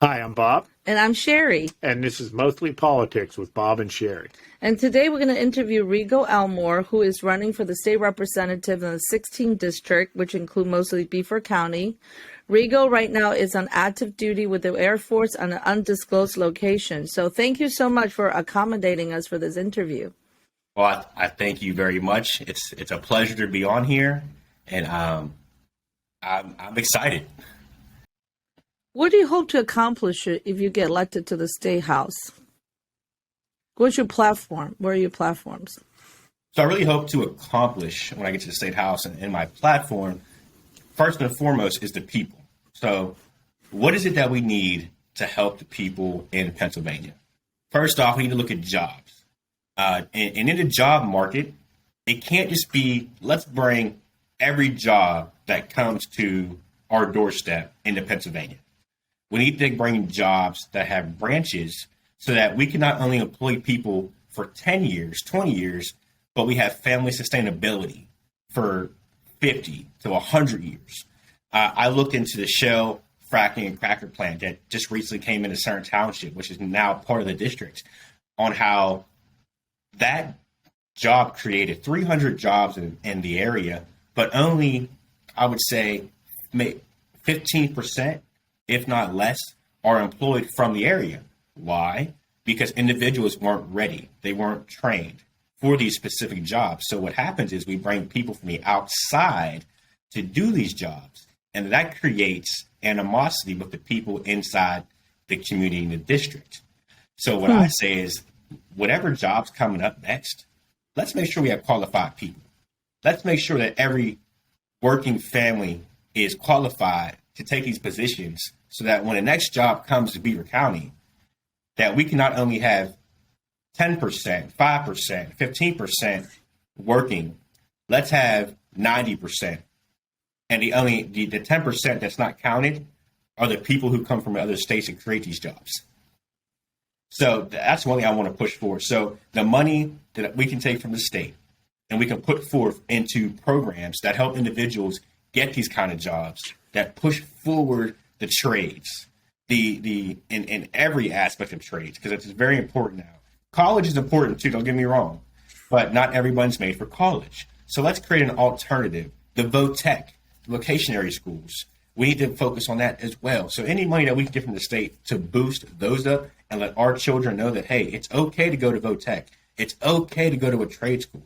Hi, I'm Bob, And I'm Sherry. and this is Mostly Politics with Bob and Sherry. And today we're going to interview Rico Elmore, who is running for the state representative in the 16th district, which include mostly Beaufort County. Rico right now is on active duty with the Air Force on an undisclosed location. So thank you so much for accommodating us for this interview. Well, I thank you very much. It's a pleasure to be on here, and I'm excited. What do you hope to accomplish if you get elected to the State House? What's your platform? What are your platforms? So I really hope to accomplish when I get to the State House and my platform, first and foremost, is the people. So what is it that we need to help the people in Pennsylvania? First off, we need to look at jobs. And in the job market, it can't just be, let's bring every job that comes to our doorstep into Pennsylvania. We need to bring jobs that have branches so that we can not only employ people for 10 years, 20 years, but we have family sustainability for 50 to 100 years. I looked into the Shell fracking and cracker plant that just recently came into Center Township, which is now part of the district, on how that job created 300 jobs in the area, but only, I would say, 15%, if not less, are employed from the area. Why? Because individuals weren't ready. They weren't trained for these specific jobs. So what happens is we bring people from the outside to do these jobs, and that creates animosity with the people inside the community and the district. So what I say is, whatever job's coming up next, let's make sure we have qualified people. Let's make sure that every working family is qualified to take these positions so that when the next job comes to Beaver County, that we can not only have 10%, 5%, 15% working, let's have 90%. And the 10% that's not counted are the people who come from other states and create these jobs. So that's one thing I want to push for. So the money that we can take from the state and we can put forth into programs that help individuals get these kind of jobs, that push forward the trades, in every aspect of trades, because it's very important now. College is important too, don't get me wrong, but not everyone's made for college. So let's create an alternative. The VOTech, vocationary schools, we need to focus on that as well. So any money that we can get from the state to boost those up and let our children know that, hey, it's okay to go to VOTech. It's okay to go to a trade school.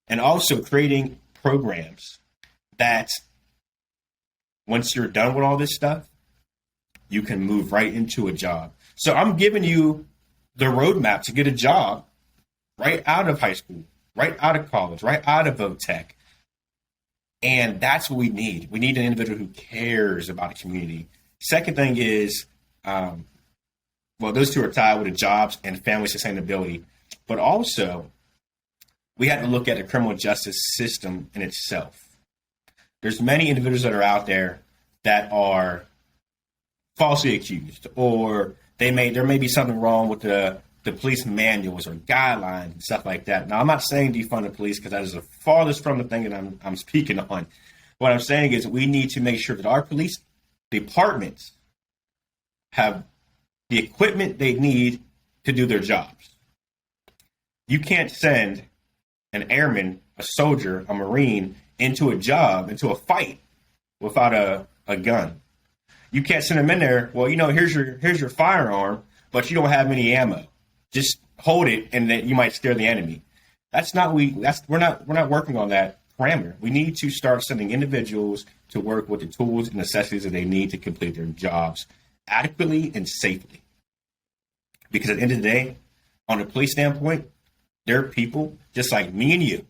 And also creating programs that once you're done with all this stuff, you can move right into a job. So I'm giving you the roadmap to get a job right out of high school, right out of college, right out of VOTech. And that's what we need. We need an individual who cares about a community. Second thing is, those two are tied with the jobs and family sustainability. But also, we have to look at the criminal justice system in itself. There's many individuals that are out there that are falsely accused, or there may be something wrong with the police manuals or guidelines and stuff like that. Now, I'm not saying defund the police because that is the farthest from the thing that I'm speaking on. What I'm saying is we need to make sure that our police departments have the equipment they need to do their jobs. You can't send an airman, a soldier, a Marine into a fight without a gun. You can't send them in there. Well, here's your firearm, but you don't have any ammo. Just hold it, and then you might scare the enemy. We're not working on that parameter. We need to start sending individuals to work with the tools and necessities that they need to complete their jobs adequately and safely. Because at the end of the day, on a police standpoint, they're people just like me and you.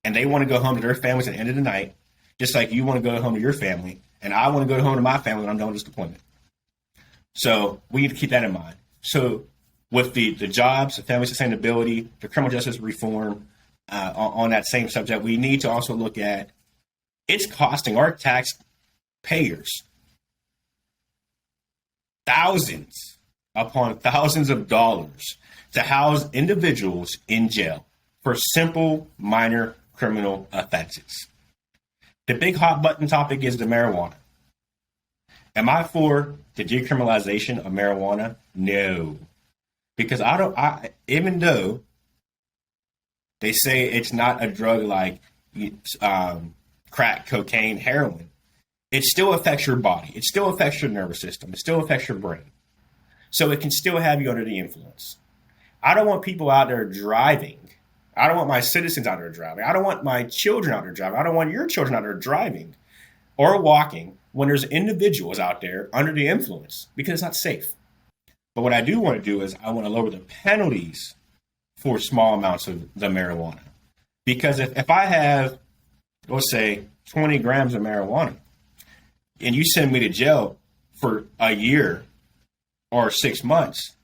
And they want to go home to their families at the end of the night, just like you want to go home to your family, and I want to go home to my family when I'm done with this deployment. So we need to keep that in mind. So with the jobs, the family sustainability, the criminal justice reform, on that same subject, we need to also look at it's costing our taxpayers thousands upon thousands of dollars to house individuals in jail for simple, minor criminal offenses. The big hot button topic is the marijuana. Am I for the decriminalization of marijuana? No, because even though they say it's not a drug like crack, cocaine, heroin, it still affects your body. It still affects your nervous system. It still affects your brain. So it can still have you under the influence. I don't want people out there driving. I don't want my citizens out there driving. I don't want my children out there driving. I don't want your children out there driving or walking when there's individuals out there under the influence, because it's not safe. But what I do want to do is I want to lower the penalties for small amounts of the marijuana. Because if I have, let's say, 20 grams of marijuana, and you send me to jail for a year or 6 months,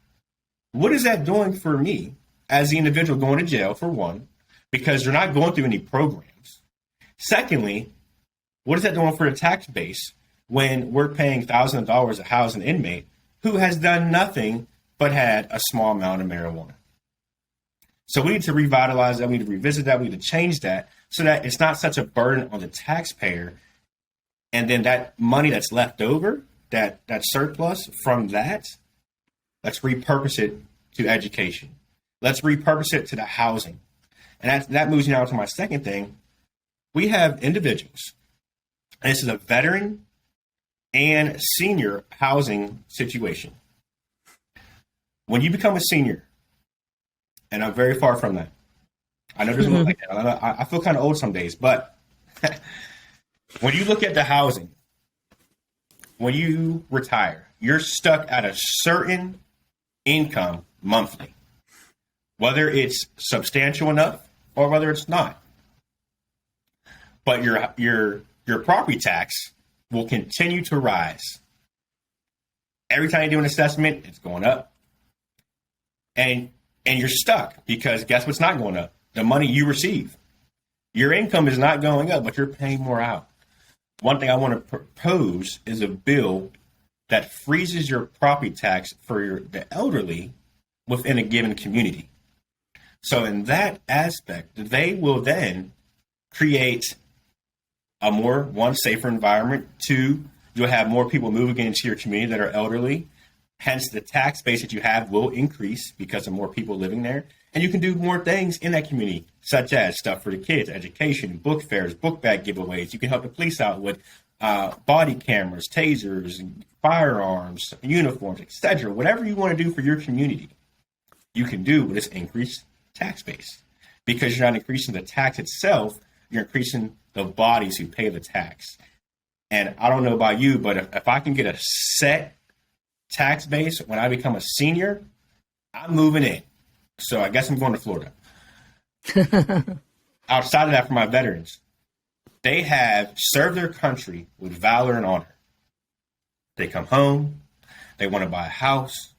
what is that doing for me as the individual going to jail, for one, because you're not going through any programs? Secondly, what is that doing for the tax base when we're paying thousands of dollars to house an inmate who has done nothing but had a small amount of marijuana? So we need to revitalize that. We need to revisit that. We need to change that so that it's not such a burden on the taxpayer. And then that money that's left over, that surplus from that, let's repurpose it to education. Let's repurpose it to the housing. And that moves me now to my second thing. We have individuals, and this is a veteran and senior housing situation. When you become a senior, and I'm very far from that. I know there's one like that. I feel kind of old some days, but when you look at the housing, when you retire, you're stuck at a certain income monthly, whether it's substantial enough or whether it's not. But your property tax will continue to rise. Every time you do an assessment, it's going up. And you're stuck because guess what's not going up? The money you receive. Your income is not going up, but you're paying more out. One thing I want to propose is a bill that freezes your property tax for the elderly within a given community. So in that aspect, they will then create a one, safer environment. Two, you'll have more people moving into your community that are elderly. Hence, the tax base that you have will increase because of more people living there. And you can do more things in that community, such as stuff for the kids, education, book fairs, book bag giveaways. You can help the police out with body cameras, tasers, firearms, uniforms, etc. Whatever you want to do for your community, you can do with this increased tax base. Because you're not increasing the tax itself, you're increasing the bodies who pay the tax. And I don't know about you, but if I can get a set tax base when I become a senior, I'm moving in. So I guess I'm going to Florida. Outside of that, for my veterans, they have served their country with valor and honor. They come home, they want to buy a house,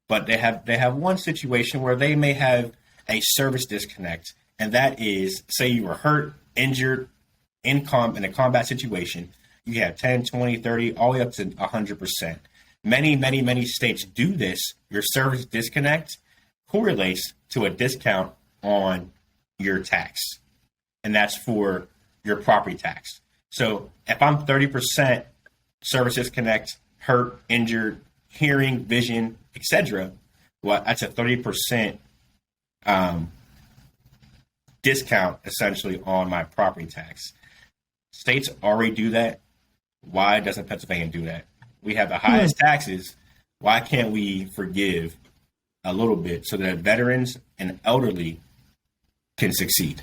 but they have one situation where they may have a service disconnect, and that is, say you were hurt, injured, in a combat situation, you have 10, 20, 30, all the way up to 100%. Many states do this. Your service disconnect correlates to a discount on your tax, and that's for your property tax. So if I'm 30% service disconnect, hurt, injured, hearing, vision, etc., well, that's a 30% discount essentially on my property tax. States already do that. Why doesn't Pennsylvania do that? We have the highest taxes. Why can't we forgive a little bit so that veterans and elderly can succeed?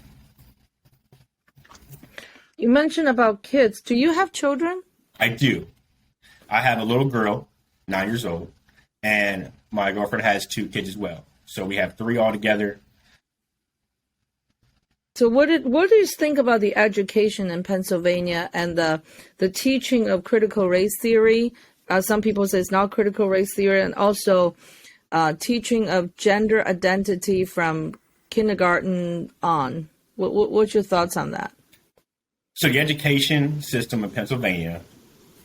You mentioned about kids. Do you have children? I do. I have a little girl, 9 years old, and my girlfriend has 2 kids as well. So we have 3 altogether. So what do you think about the education in Pennsylvania and the teaching of critical race theory? Some people say it's not critical race theory, and also teaching of gender identity from kindergarten on. What's your thoughts on that? So the education system in Pennsylvania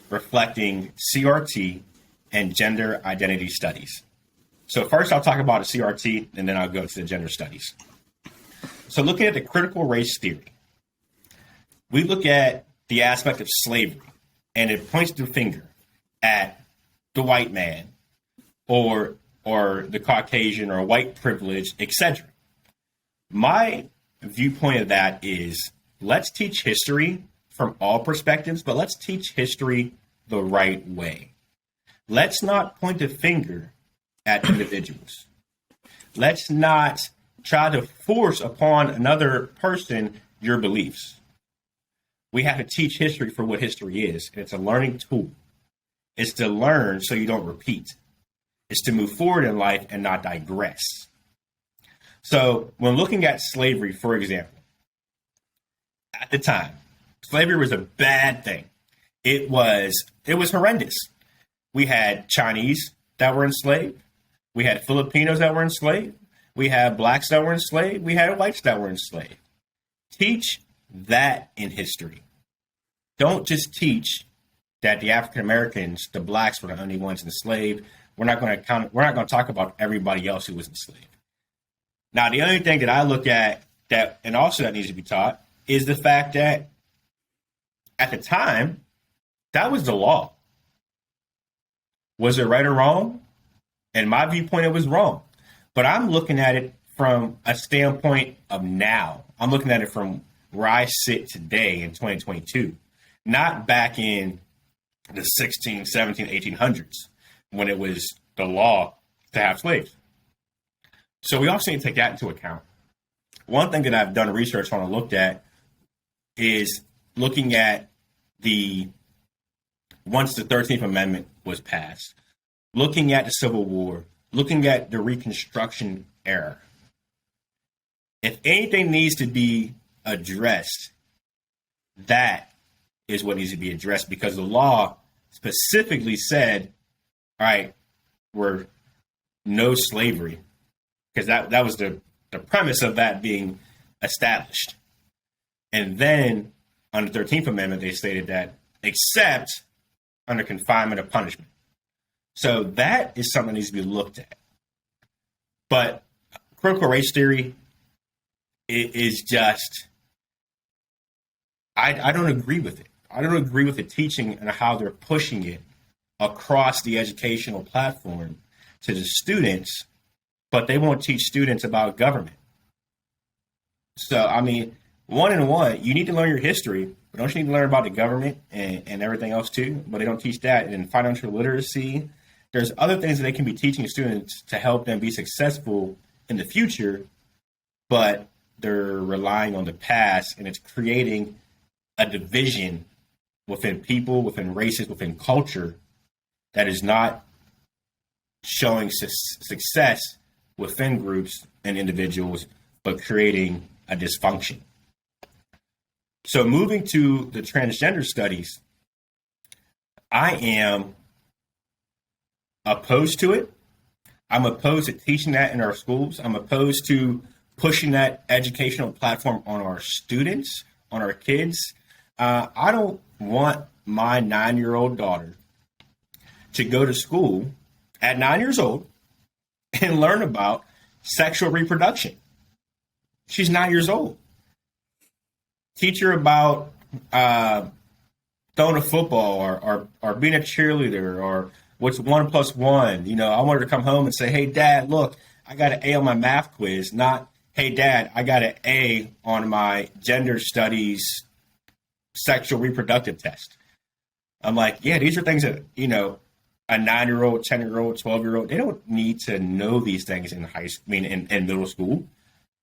reflecting CRT and gender identity studies. So first I'll talk about a CRT and then I'll go to the gender studies. So looking at the critical race theory, we look at the aspect of slavery and it points the finger at the white man or the Caucasian or white privilege, etc. My viewpoint of that is, let's teach history from all perspectives, but let's teach history the right way. Let's not point a finger at individuals. Let's not try to force upon another person your beliefs. We have to teach history for what history is. It's a learning tool. It's to learn so you don't repeat. It's to move forward in life and not digress. So when looking at slavery, for example, at the time, slavery was a bad thing. It was horrendous. We had Chinese that were enslaved. We had Filipinos that were enslaved. We had blacks that were enslaved. We had whites that were enslaved. Teach that in history. Don't just teach that the African Americans, the blacks, were the only ones enslaved. We're not going to talk about everybody else who was enslaved. Now, the only thing that I look at that needs to be taught is the fact that at the time, that was the law. Was it right or wrong? In my viewpoint, it was wrong. But I'm looking at it from a standpoint of now. I'm looking at it from where I sit today in 2022, not back in the 16, 17, 1800s when it was the law to have slaves. So we also need to take that into account. One thing that I've done research on and looked at is looking at once the 13th Amendment was passed, looking at the Civil War, looking at the Reconstruction era. If anything needs to be addressed, that is what needs to be addressed, because the law specifically said, all right, we're no slavery, because that was the premise of that being established. And then on the 13th Amendment, they stated that except under confinement of punishment. So that is something that needs to be looked at. But critical race theory is just, I don't agree with it. I don't agree with the teaching and how they're pushing it across the educational platform to the students, but they won't teach students about government. So, I mean, one and one, you need to learn your history, but don't you need to learn about the government and everything else too? But they don't teach that. And financial literacy, there's other things that they can be teaching students to help them be successful in the future, but they're relying on the past, and it's creating a division within people, within races, within culture that is not showing success within groups and individuals, but creating a dysfunction. So moving to the transgender studies, I am opposed to it. I'm opposed to teaching that in our schools. I'm opposed to pushing that educational platform on our students, on our kids. I don't want my 9-year-old daughter to go to school at 9 years old and learn about sexual reproduction. She's 9 years old. Teach her about throwing a football or being a cheerleader or what's 1 + 1. You know, I want her to come home and say, hey, Dad, look, I got an A on my math quiz. Not, hey, Dad, I got an A on my gender studies sexual reproductive test. I'm like, yeah, these are things that, you know, a 9-year-old, 10-year-old, 12-year-old, they don't need to know these things in high school, in middle school.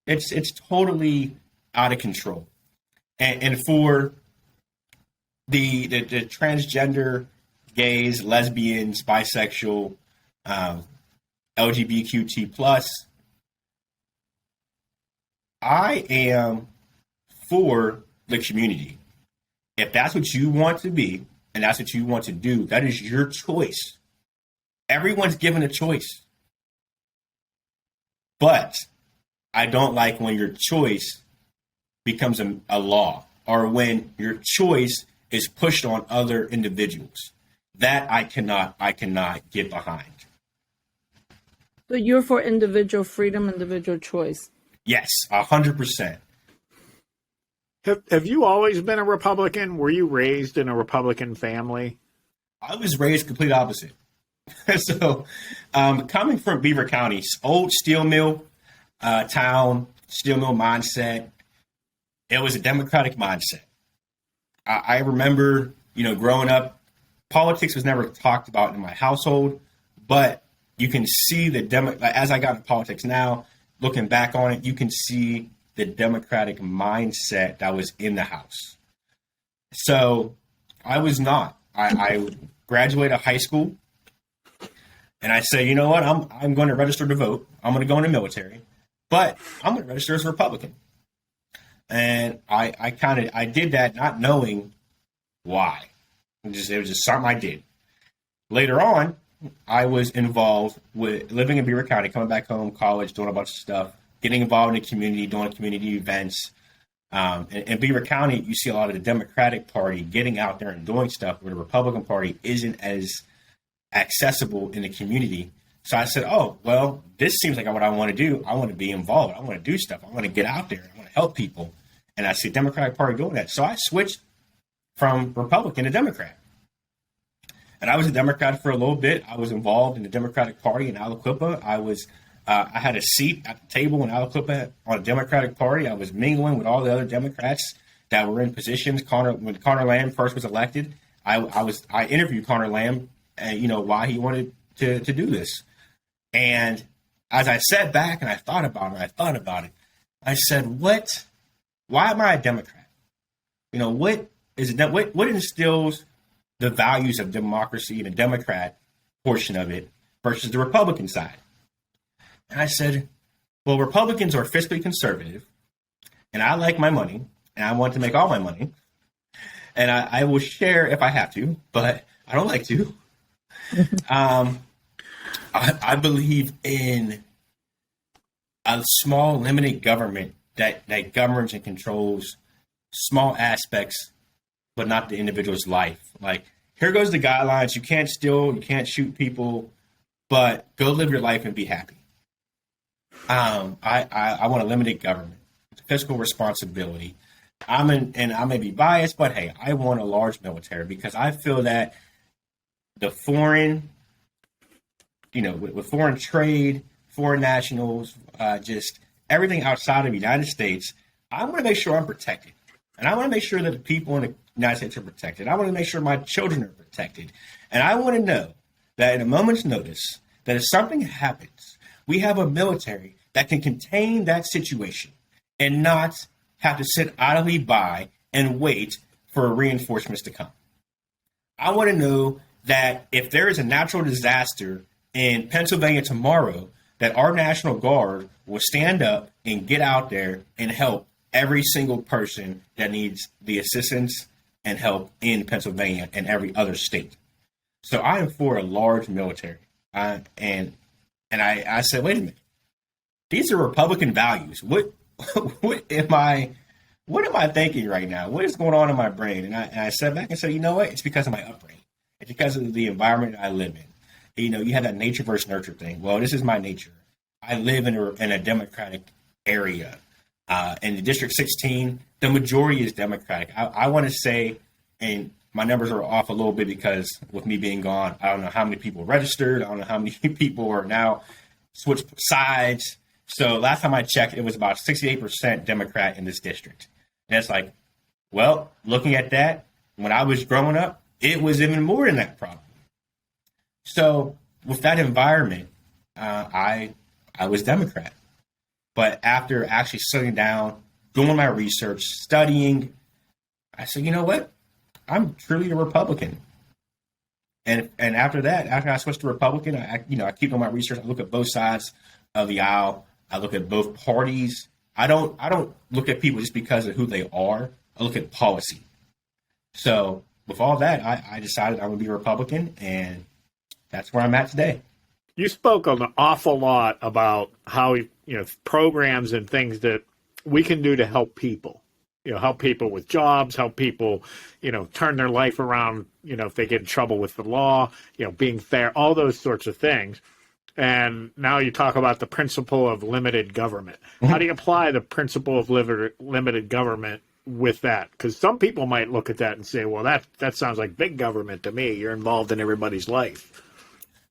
It's totally out of control. And for the transgender, gays, lesbians, bisexual, LGBTQ+, I am for the community. If that's what you want to be and that's what you want to do, that is your choice. Everyone's given a choice. But I don't like when your choice becomes a law, or when your choice is pushed on other individuals. That I cannot get behind. So you're for individual freedom, individual choice? Yes, 100%. Have you always been a Republican? Were you raised in a Republican family? I was raised complete opposite. So, coming from Beaver County, old steel mill town, steel mill mindset, it was a democratic mindset. I remember, growing up, politics was never talked about in my household, but you can see as I got into politics now, looking back on it, you can see the democratic mindset that was in the house. So I was not. I graduated high school, and I say, you know what? I'm going to register to vote. I'm going to go in the military, but I'm going to register as a Republican. And I did that not knowing why. It was just something I did. Later on, I was involved with living in Beaver County, coming back home, college, doing a bunch of stuff, getting involved in the community, doing community events. In Beaver County, you see a lot of the Democratic Party getting out there and doing stuff where the Republican Party isn't as accessible in the community. So I said, oh, well, this seems like what I want to do. I want to be involved. I want to do stuff. I want to get out there. I want to help people. And I see the Democratic Party doing that. So I switched from Republican to Democrat. And I was a Democrat for a little bit. I was involved in the Democratic Party in Aliquippa. I had a seat at the table in Aliquippa on the Democratic Party. I was mingling with all the other Democrats that were in positions. When Connor Lamb first was elected, I interviewed Connor Lamb, and why he wanted to do this. And as I sat back and I thought about it, I said, why am I a Democrat? What instills the values of democracy in the Democrat portion of it versus the Republican side? And I said, well, Republicans are fiscally conservative, and I like my money, and I want to make all my money, and I will share if I have to, but I don't like to. I believe in a small, limited government that governs and controls small aspects, but not the individual's life. Like, here goes the guidelines. You can't steal, you can't shoot people, but go live your life and be happy. I want a limited government, fiscal responsibility. And I may be biased, but hey, I want a large military because I feel that the foreign, with foreign trade, foreign nationals, just everything outside of the United States, I want to make sure I'm protected. And I want to make sure that the people in the United States are protected. I want to make sure my children are protected. And I want to know that at a moment's notice, that if something happens, we have a military that can contain that situation and not have to sit idly by and wait for reinforcements to come. I want to know that if there is a natural disaster in Pennsylvania tomorrow, that our National Guard will stand up and get out there and help every single person that needs the assistance and help in Pennsylvania and every other state. So I am for a large military. And I said, wait a minute, these are Republican values. What am I thinking right now? What is going on in my brain? And I sat back and said, you know what? It's because of my upbringing. It's because of the environment that I live in. You have that nature versus nurture thing. Well, this is my nature. I live in a Democratic area. In the District 16, the majority is Democratic. I want to say, and my numbers are off a little bit because with me being gone, I don't know how many people registered. I don't know how many people are now switched sides. So last time I checked, it was about 68% Democrat in this district. And it's like, well, looking at that, when I was growing up, it was even more than that problem. So with that environment, I was Democrat. But after actually sitting down, doing my research, studying, I said, you know what? I'm truly a Republican. And after that, after I switched to Republican, I keep on my research. I look at both sides of the aisle. I look at both parties. I don't look at people just because of who they are. I look at policy. So with all that, I decided I would be a Republican, and that's where I'm at today. You spoke an awful lot about how, programs and things that we can do to help people, help people with jobs, help people, turn their life around, if they get in trouble with the law, being fair, all those sorts of things. And now you talk about the principle of limited government. Mm-hmm. How do you apply the principle of limited government with that? Because some people might look at that and say, well, that sounds like big government to me. You're involved in everybody's life.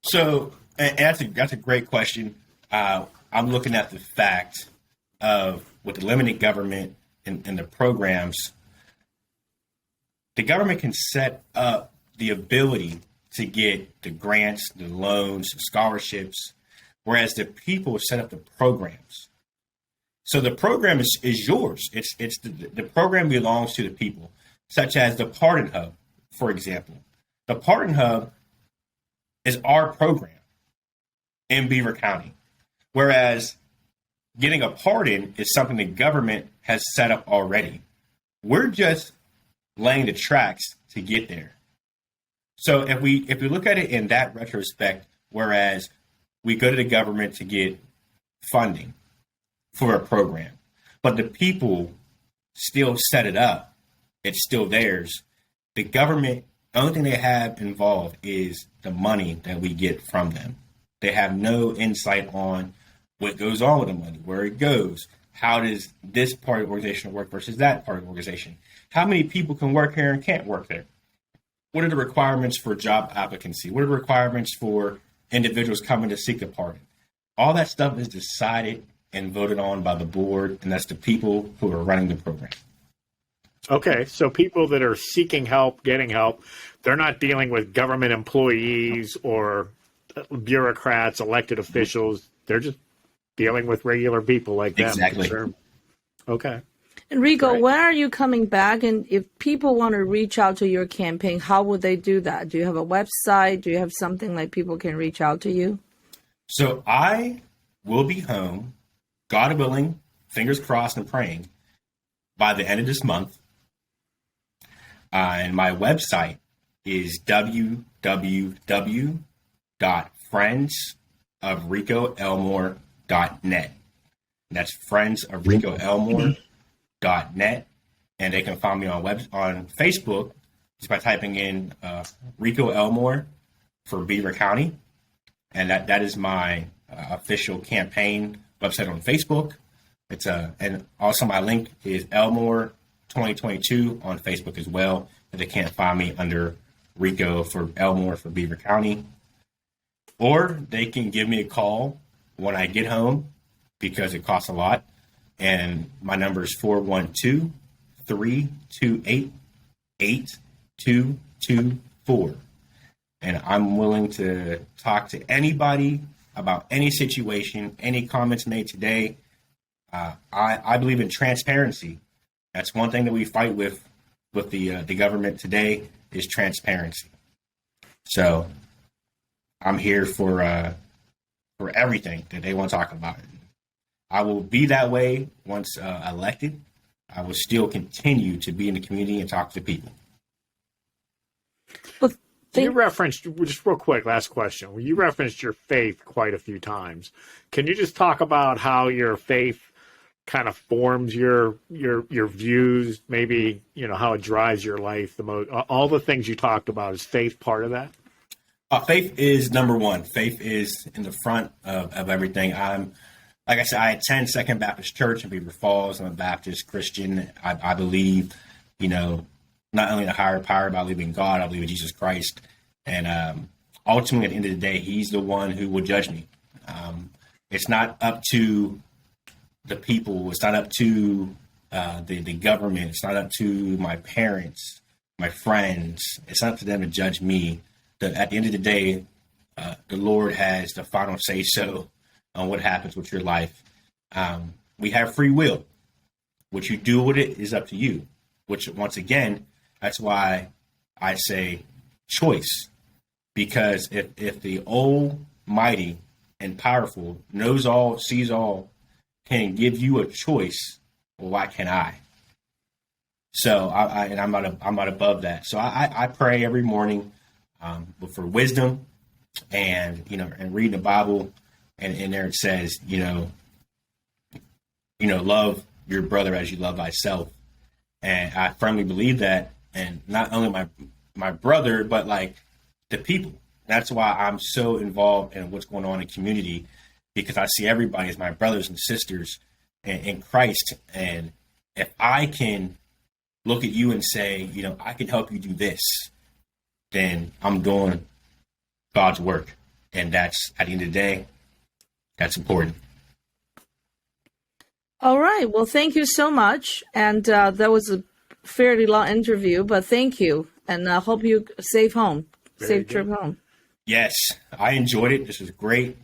So and that's a great question. I'm looking at the fact of with the limited government and the programs, the government can set up the ability to get the grants, the loans, the scholarships, whereas the people set up the programs. So the program is yours. It's the program belongs to the people, such as the Pardon Hub, for example. The Pardon Hub is our program in Beaver County, whereas getting a pardon is something the government has set up already. We're just laying the tracks to get there. So if we look at it in that retrospect, whereas we go to the government to get funding for a program, but the people still set it up, it's still theirs. The government, the only thing they have involved is the money that we get from them. They have no insight on what goes on with the money, where it goes. How does this part of the organization work versus that part of the organization? How many people can work here and can't work there? What are the requirements for job applicancy? What are the requirements for individuals coming to seek a pardon? All that stuff is decided and voted on by the board, and that's the people who are running the program. Okay, so people that are seeking help, getting help, they're not dealing with government employees or bureaucrats, elected officials. They're just dealing with regular people like them. Exactly. Okay. And Rico, Right. when are you coming back? And if people want to reach out to your campaign, how would they do that? Do you have a website? Do you have something like people can reach out to you? So I will be home, God willing, fingers crossed and praying, by the end of this month. And my website is www.friendsofricoelmore.net. That's friendsofricoelmore.net. And they can find me on Facebook just by typing in Rico Elmore for Beaver County. And that is my official campaign website on Facebook. And also my link is Elmore 2022 on Facebook as well. And they can't find me under Rico for Elmore for Beaver County. Or they can give me a call when I get home because it costs a lot. And my number is 412-328-8224. And I'm willing to talk to anybody about any situation, any comments made today. I believe in transparency. That's one thing that we fight with the government today is transparency. So I'm here for everything that they want to talk about. I will be that way once elected. I will still continue to be in the community and talk to people. Well, You referenced, just real quick, last question. You referenced your faith quite a few times. Can you just talk about how your faith kind of forms your views, maybe, how it drives your life the most? All the things you talked about, is faith part of that? Faith is number one. Faith is in the front of everything. Like I said, I attend Second Baptist Church in Beaver Falls. I'm a Baptist Christian. I believe, not only in a higher power, but I believe in God. I believe in Jesus Christ. And ultimately, at the end of the day, he's the one who will judge me. It's not up to the people. It's not up to the government. It's not up to my parents, my friends. It's not up to them to judge me. At the end of the day, the Lord has the final say so on what happens with your life. We have free will. What you do with it is up to you, which once again, that's why I say choice, because if the almighty and powerful knows all, sees all, can give you a choice, well, why can't I? So I'm not above that. So I pray every morning for wisdom and reading the Bible, and in there it says, love your brother as you love thyself. And I firmly believe that. And not only my brother, but like the people. That's why I'm so involved in what's going on in the community, because I see everybody as my brothers and sisters in Christ. And if I can look at you and say, you know, I can help you do this, then I'm doing God's work. And that's, at the end of the day, that's important. All right. Well, thank you so much. And that was a fairly long interview, but thank you. And I hope you safe home, safe trip home. Yes, I enjoyed it. This was great.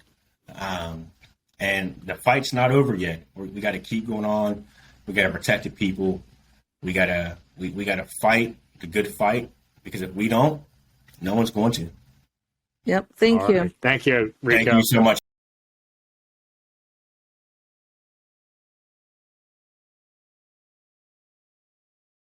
And the fight's not over yet. We got to keep going on. We got to protect the people. We got to fight the good fight, because if we don't, no one's going to. Yep. Thank you. Right. Thank you, Rico. Thank you so much.